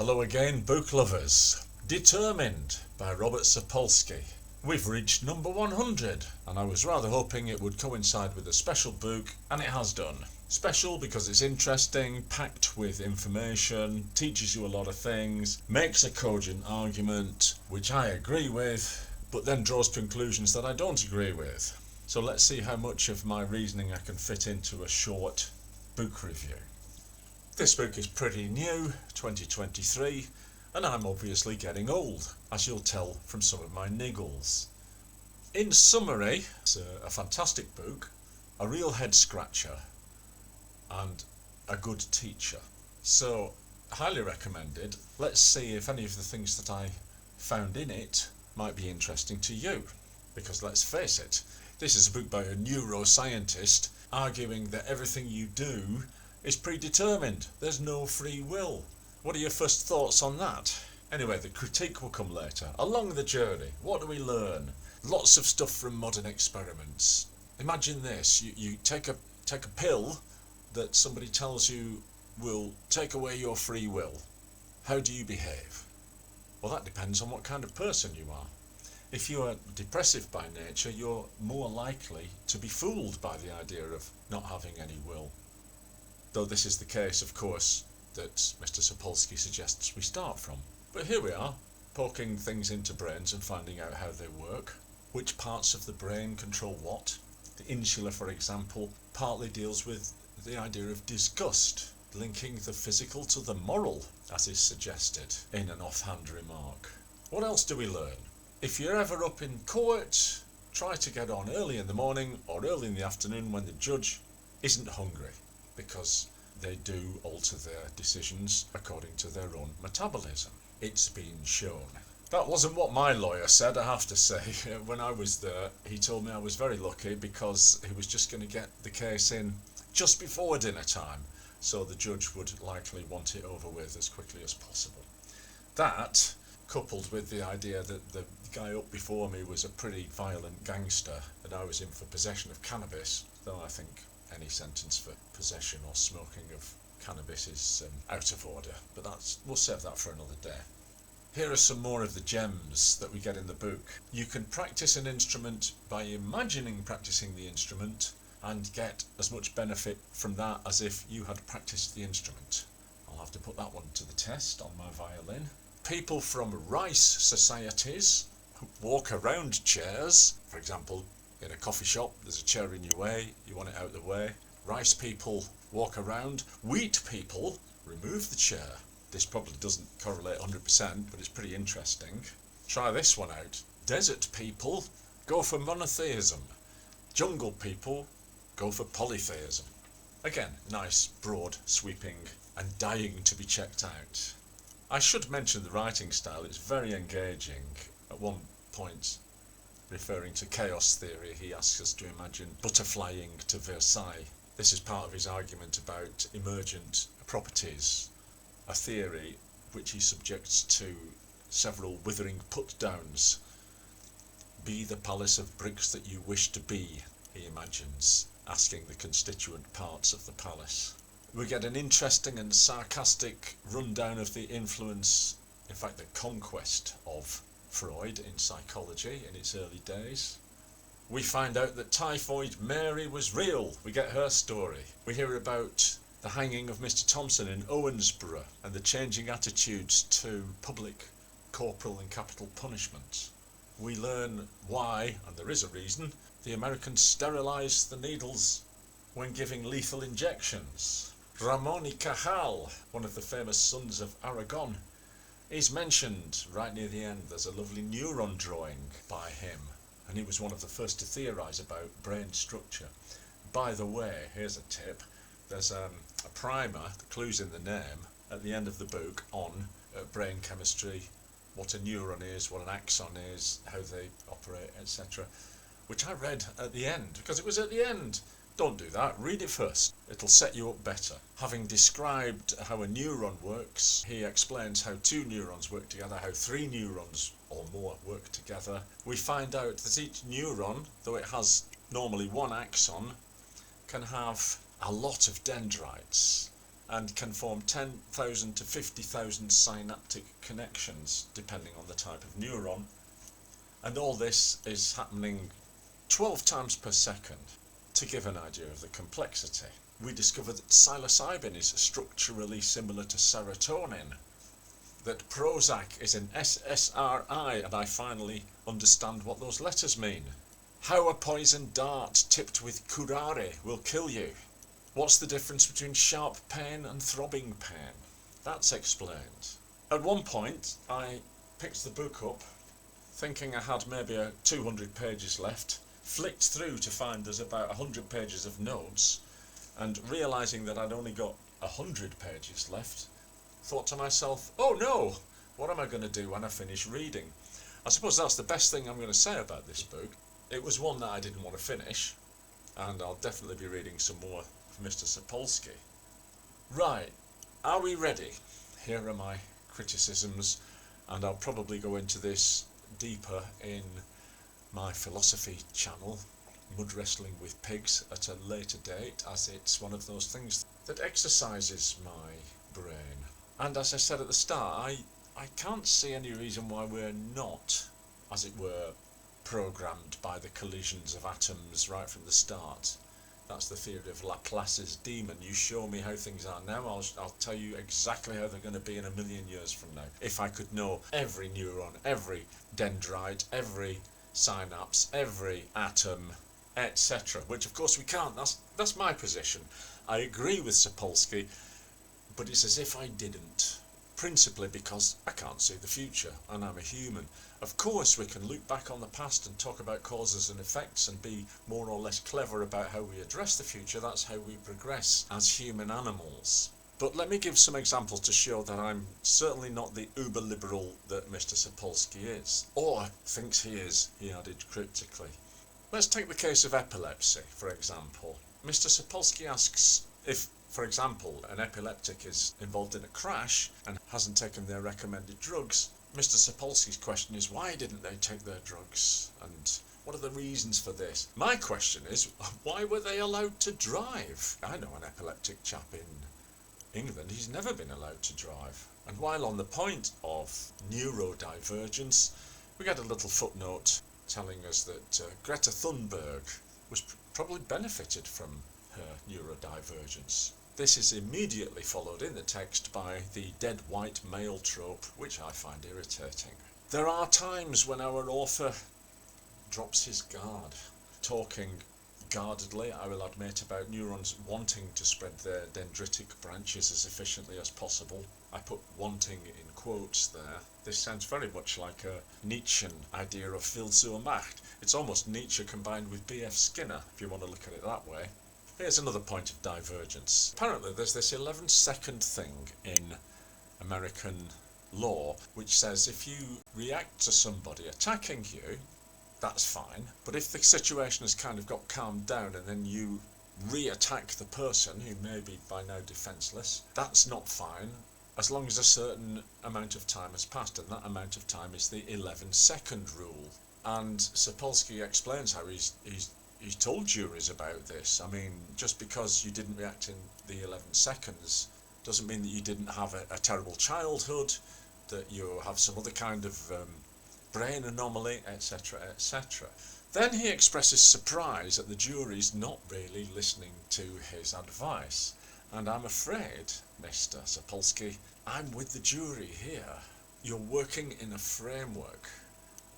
Hello again, book lovers. Determined by Robert Sapolsky. We've reached number 100, and I was rather hoping it would coincide with a special book, and it has done. Special because it's interesting, packed with information, teaches you a lot of things, makes a cogent argument, which I agree with, but then draws conclusions that I don't agree with. So let's see how much of my reasoning I can fit into a short book review. This book is pretty new, 2023, and I'm obviously getting old, as you'll tell from some of my niggles. In summary, it's a fantastic book, a real head scratcher, and a good teacher. So, highly recommended. Let's see if any of the things that I found in it might be interesting to you. Because let's face it, this is a book by a neuroscientist arguing that everything you do is predetermined. There's no free will. What are your first thoughts on that? Anyway, the critique will come later. Along the journey, what do we learn? Lots of stuff from modern experiments. Imagine this, you take a pill that somebody tells you will take away your free will. How do you behave? Well, that depends on what kind of person you are. If you are depressive by nature, you're more likely to be fooled by the idea of not having any will. Though this is the case, of course, that Mr. Sapolsky suggests we start from. But here we are, poking things into brains and finding out how they work. Which parts of the brain control what? The insula, for example, partly deals with the idea of disgust, linking the physical to the moral, as is suggested in an offhand remark. What else do we learn? If you're ever up in court, try to get on early in the morning or early in the afternoon when the judge isn't hungry, because they do alter their decisions according to their own metabolism. It's been shown. That wasn't what my lawyer said, I have to say. When I was there, he told me I was very lucky because he was just going to get the case in just before dinner time, so the judge would likely want it over with as quickly as possible. That, coupled with the idea that the guy up before me was a pretty violent gangster and I was in for possession of cannabis, though I think any sentence for possession or smoking of cannabis is out of order, but we'll save that for another day. Here are some more of the gems that we get in the book. You can practice an instrument by imagining practicing the instrument and get as much benefit from that as if you had practiced the instrument. I'll have to put that one to the test on my violin. People from rice societies walk around chairs. For example, in a coffee shop, there's a chair in your way, you want it out of the way. Rice people walk around. Wheat people remove the chair. This probably doesn't correlate 100%, but it's pretty interesting. Try this one out. Desert people go for monotheism. Jungle people go for polytheism. Again, nice, broad, sweeping, and dying to be checked out. I should mention the writing style. It's very engaging. At one point, referring to chaos theory, he asks us to imagine butterflying to Versailles. This is part of his argument about emergent properties, a theory which he subjects to several withering put-downs. Be the palace of bricks that you wish to be, he imagines, asking the constituent parts of the palace. We get an interesting and sarcastic rundown of the influence, in fact the conquest of Freud in psychology in its early days. We find out that Typhoid Mary was real. We get her story. We hear about the hanging of Mr. Thompson in Owensboro and the changing attitudes to public, corporal and capital punishment. We learn why, and there is a reason, the Americans sterilised the needles when giving lethal injections. Ramon y Cajal, one of the famous sons of Aragon, is mentioned right near the end. There's a lovely neuron drawing by him, and he was one of the first to theorise about brain structure. By the way, here's a tip. There's a primer, the clue's in the name, at the end of the book on brain chemistry, what a neuron is, what an axon is, how they operate, etc., which I read at the end, because it was at the end. Don't do that, read it first. It'll set you up better. Having described how a neuron works, he explains how two neurons work together, how three neurons or more work together. We find out that each neuron, though it has normally one axon, can have a lot of dendrites. and can form 10,000 to 50,000 synaptic connections, depending on the type of neuron. And all this is happening 12 times per second. To give an idea of the complexity, we discovered that psilocybin is structurally similar to serotonin, that Prozac is an SSRI, and I finally understand what those letters mean. How a poison dart tipped with curare will kill you. What's the difference between sharp pain and throbbing pain? That's explained. At one point, I picked the book up, thinking I had maybe 200 pages left, flicked through to find there's about 100 pages of notes, and realising that I'd only got 100 pages left, thought to myself, oh no, what am I going to do when I finish reading? I suppose that's the best thing I'm going to say about this book. It was one that I didn't want to finish, and I'll definitely be reading some more from Mr. Sapolsky. Right, are we ready? Here are my criticisms, and I'll probably go into this deeper in my philosophy channel, Mud Wrestling with Pigs, at a later date, as it's one of those things that exercises my brain. And as I said at the start, I can't see any reason why we're not, as it were, programmed by the collisions of atoms right from the start. That's the theory of Laplace's demon. You show me how things are now, I'll tell you exactly how they're going to be in 1,000,000 years from now. If I could know every neuron, every dendrite, every synapse, every atom, etc. Which of course we can't. That's my position. I agree with Sapolsky, but it's as if I didn't. Principally because I can't see the future, and I'm a human. Of course we can look back on the past and talk about causes and effects and be more or less clever about how we address the future. That's how we progress as human animals. But let me give some examples to show that I'm certainly not the uber-liberal that Mr. Sapolsky is, or thinks he is, he added cryptically. Let's take the case of epilepsy, for example. Mr. Sapolsky asks if, for example, an epileptic is involved in a crash and hasn't taken their recommended drugs. Mr. Sapolsky's question is, why didn't they take their drugs? And what are the reasons for this? My question is, why were they allowed to drive? I know an epileptic chap in England, he's never been allowed to drive. And while on the point of neurodivergence, we get a little footnote telling us that Greta Thunberg was probably benefited from her neurodivergence. This is immediately followed in the text by the dead white male trope, which I find irritating. There are times when our author drops his guard, talking guardedly, I will admit, about neurons wanting to spread their dendritic branches as efficiently as possible. I put wanting in quotes there. This sounds very much like a Nietzschean idea of Will zur Macht. It's almost Nietzsche combined with B.F. Skinner, if you want to look at it that way. Here's another point of divergence. Apparently there's this 11-second thing in American law which says if you react to somebody attacking you, that's fine, but if the situation has kind of got calmed down and then you re-attack the person who may be by now defenceless, that's not fine, as long as a certain amount of time has passed, and that amount of time is the 11-second rule. And Sapolsky explains how he's told juries about this. I mean, just because you didn't react in the 11 seconds doesn't mean that you didn't have a terrible childhood, that you have some other kind of brain anomaly, etc., etc. Then he expresses surprise that the jury's not really listening to his advice. And I'm afraid, Mr. Sapolsky, I'm with the jury here. You're working in a framework,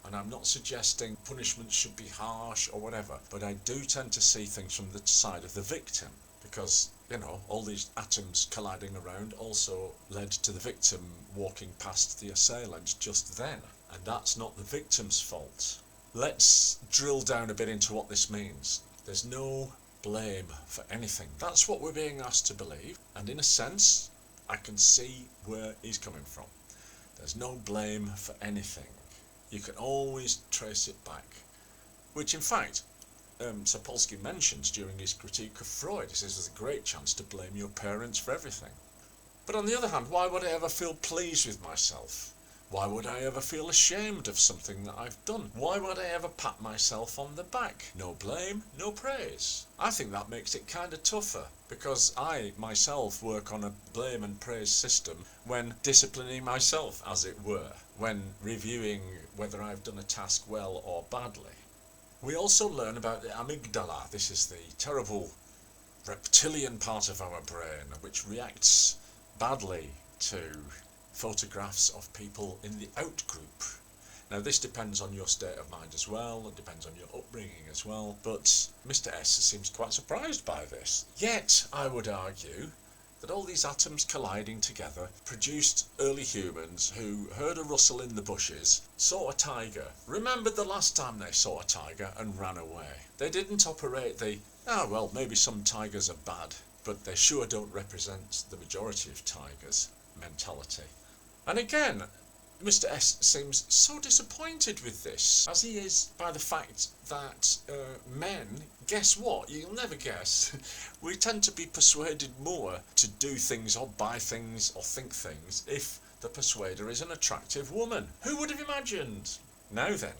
and I'm not suggesting punishment should be harsh or whatever, but I do tend to see things from the side of the victim, because, you know, all these atoms colliding around also led to the victim walking past the assailant just then. And that's not the victim's fault. Let's drill down a bit into what this means. There's no blame for anything. That's what we're being asked to believe, and in a sense, I can see where he's coming from. There's no blame for anything. You can always trace it back. Which, in fact, Sapolsky mentions during his critique of Freud. He says there's a great chance to blame your parents for everything. But on the other hand, why would I ever feel pleased with myself? Why would I ever feel ashamed of something that I've done? Why would I ever pat myself on the back? No blame, no praise. I think that makes it kind of tougher, because I myself work on a blame and praise system when disciplining myself, as it were, when reviewing whether I've done a task well or badly. We also learn about the amygdala. This is the terrible reptilian part of our brain which reacts badly to photographs of people in the out group. Now this depends on your state of mind as well, it depends on your upbringing as well, but Mr. S seems quite surprised by this. Yet, I would argue that all these atoms colliding together produced early humans who heard a rustle in the bushes, saw a tiger, remembered the last time they saw a tiger and ran away. They didn't operate the, well, maybe some tigers are bad, but they sure don't represent the majority of tigers mentality. And again, Mr. S seems so disappointed with this, as he is by the fact that men, guess what? You'll never guess. We tend to be persuaded more to do things or buy things or think things if the persuader is an attractive woman. Who would have imagined? Now then,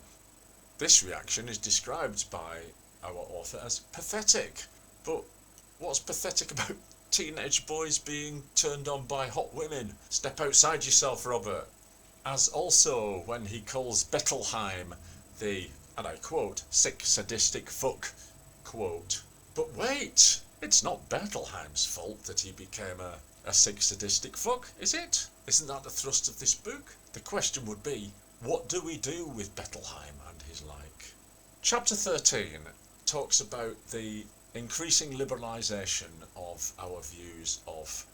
this reaction is described by our author as pathetic. But what's pathetic about teenage boys being turned on by hot women? Step outside yourself, Robert. As also when he calls Bettelheim the, and I quote, sick sadistic fuck, quote. But wait, it's not Bettelheim's fault that he became a sick sadistic fuck, is it? Isn't that the thrust of this book? The question would be, what do we do with Bettelheim and his like? Chapter 13 talks about the increasing liberalisation of our views of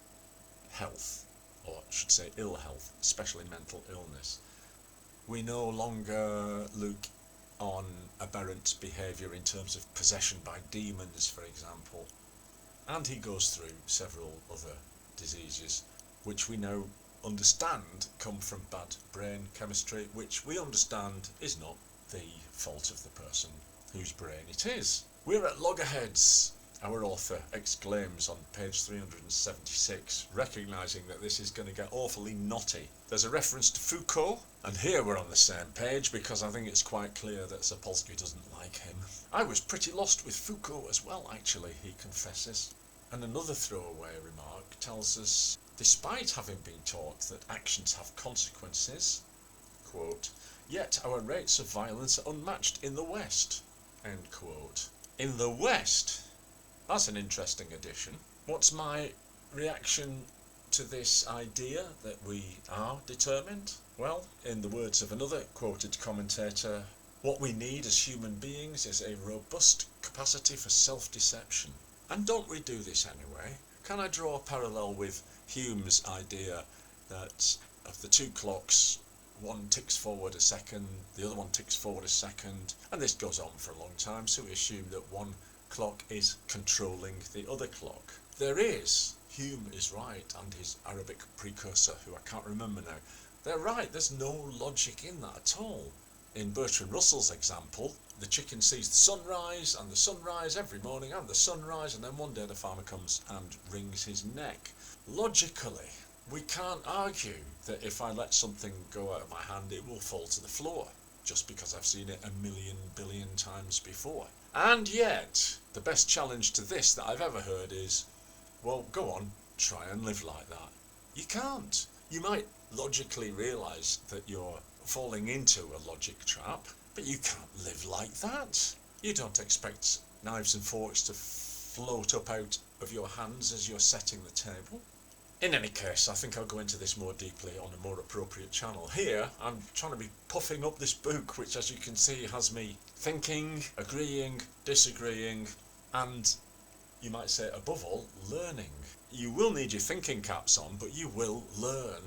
health, or I should say ill health, especially mental illness. We no longer look on aberrant behaviour in terms of possession by demons, for example, and he goes through several other diseases which we now understand come from bad brain chemistry, which we understand is not the fault of the person whose brain it is. We're at loggerheads, our author exclaims on page 376, recognising that this is going to get awfully knotty. There's a reference to Foucault, and here we're on the same page because I think it's quite clear that Sapolsky doesn't like him. I was pretty lost with Foucault as well, actually, he confesses. And another throwaway remark tells us, despite having been taught that actions have consequences, quote, yet our rates of violence are unmatched in the West, end quote. In the West? That's an interesting addition. What's my reaction to this idea that we are determined? Well, in the words of another quoted commentator, what we need as human beings is a robust capacity for self-deception. And don't we do this anyway? Can I draw a parallel with Hume's idea that of the two clocks, one ticks forward a second, the other one ticks forward a second, and this goes on for a long time, so we assume that one clock is controlling the other clock. There is, Hume is right, and his Arabic precursor, who I can't remember now, they're right, there's no logic in that at all. In Bertrand Russell's example, the chicken sees the sunrise and the sunrise every morning and the sunrise, and then one day the farmer comes and wrings his neck. Logically, we can't argue that if I let something go out of my hand it will fall to the floor, just because I've seen it a million billion times before. And yet, the best challenge to this that I've ever heard is, well, go on, try and live like that. You can't. You might logically realise that you're falling into a logic trap, but you can't live like that. You don't expect knives and forks to float up out of your hands as you're setting the table. In any case, I think I'll go into this more deeply on a more appropriate channel. Here, I'm trying to be puffing up this book, which as you can see has me thinking, agreeing, disagreeing, and you might say above all, learning. You will need your thinking caps on, but you will learn.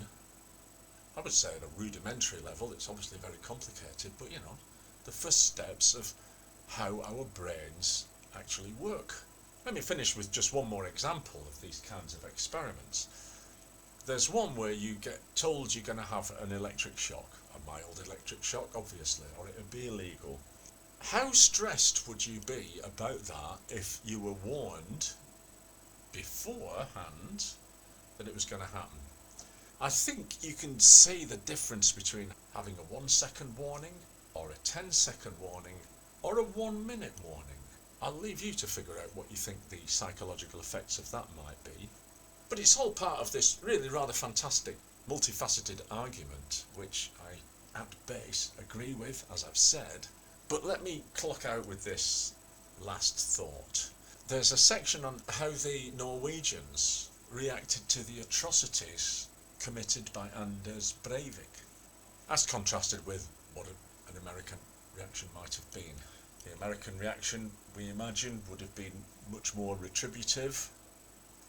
I would say at a rudimentary level, it's obviously very complicated, but you know, the first steps of how our brains actually work. Let me finish with just one more example of these kinds of experiments. There's one where you get told you're going to have an electric shock, a mild electric shock obviously, or it would be illegal. How stressed would you be about that if you were warned beforehand that it was going to happen? I think you can see the difference between having a 1 second warning, or a 10 second warning, or a 1 minute warning. I'll leave you to figure out what you think the psychological effects of that might be. But it's all part of this really rather fantastic, multifaceted argument, which I, at base, agree with, as I've said. But let me clock out with this last thought. There's a section on how the Norwegians reacted to the atrocities committed by Anders Breivik, as contrasted with what an American reaction might have been. The American reaction, we imagine, would have been much more retributive.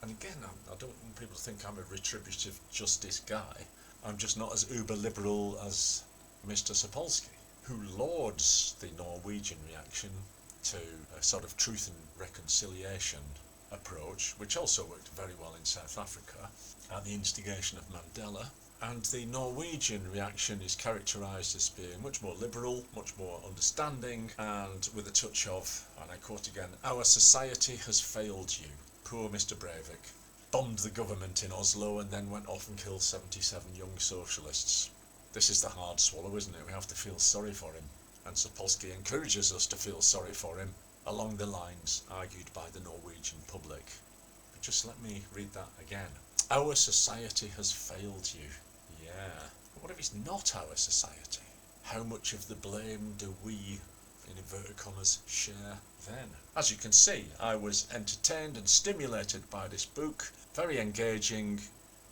And again, I don't want people to think I'm a retributive justice guy. I'm just not as uber-liberal as Mr. Sapolsky, who lauds the Norwegian reaction to a sort of truth and reconciliation approach, which also worked very well in South Africa at the instigation of Mandela. And the Norwegian reaction is characterised as being much more liberal, much more understanding, and with a touch of, and I quote again, "Our society has failed you. Poor Mr. Breivik bombed the government in Oslo and then went off and killed 77 young socialists." This is the hard swallow, isn't it? We have to feel sorry for him. And Sapolsky encourages us to feel sorry for him along the lines argued by the Norwegian public. But just let me read that again. Our society has failed you. Yeah. But what if it's not our society? How much of the blame do we, in inverted commas, share then? As you can see, I was entertained and stimulated by this book. Very engaging,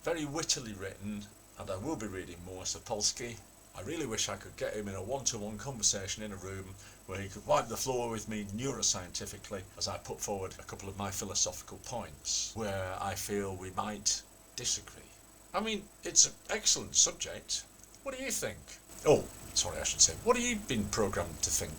very wittily written, and I will be reading more Sapolsky. I really wish I could get him in a one-to-one conversation in a room where he could wipe the floor with me neuroscientifically as I put forward a couple of my philosophical points where I feel we might disagree. I mean, it's an excellent subject. What do you think? Oh, sorry, I should say, what have you been programmed to think?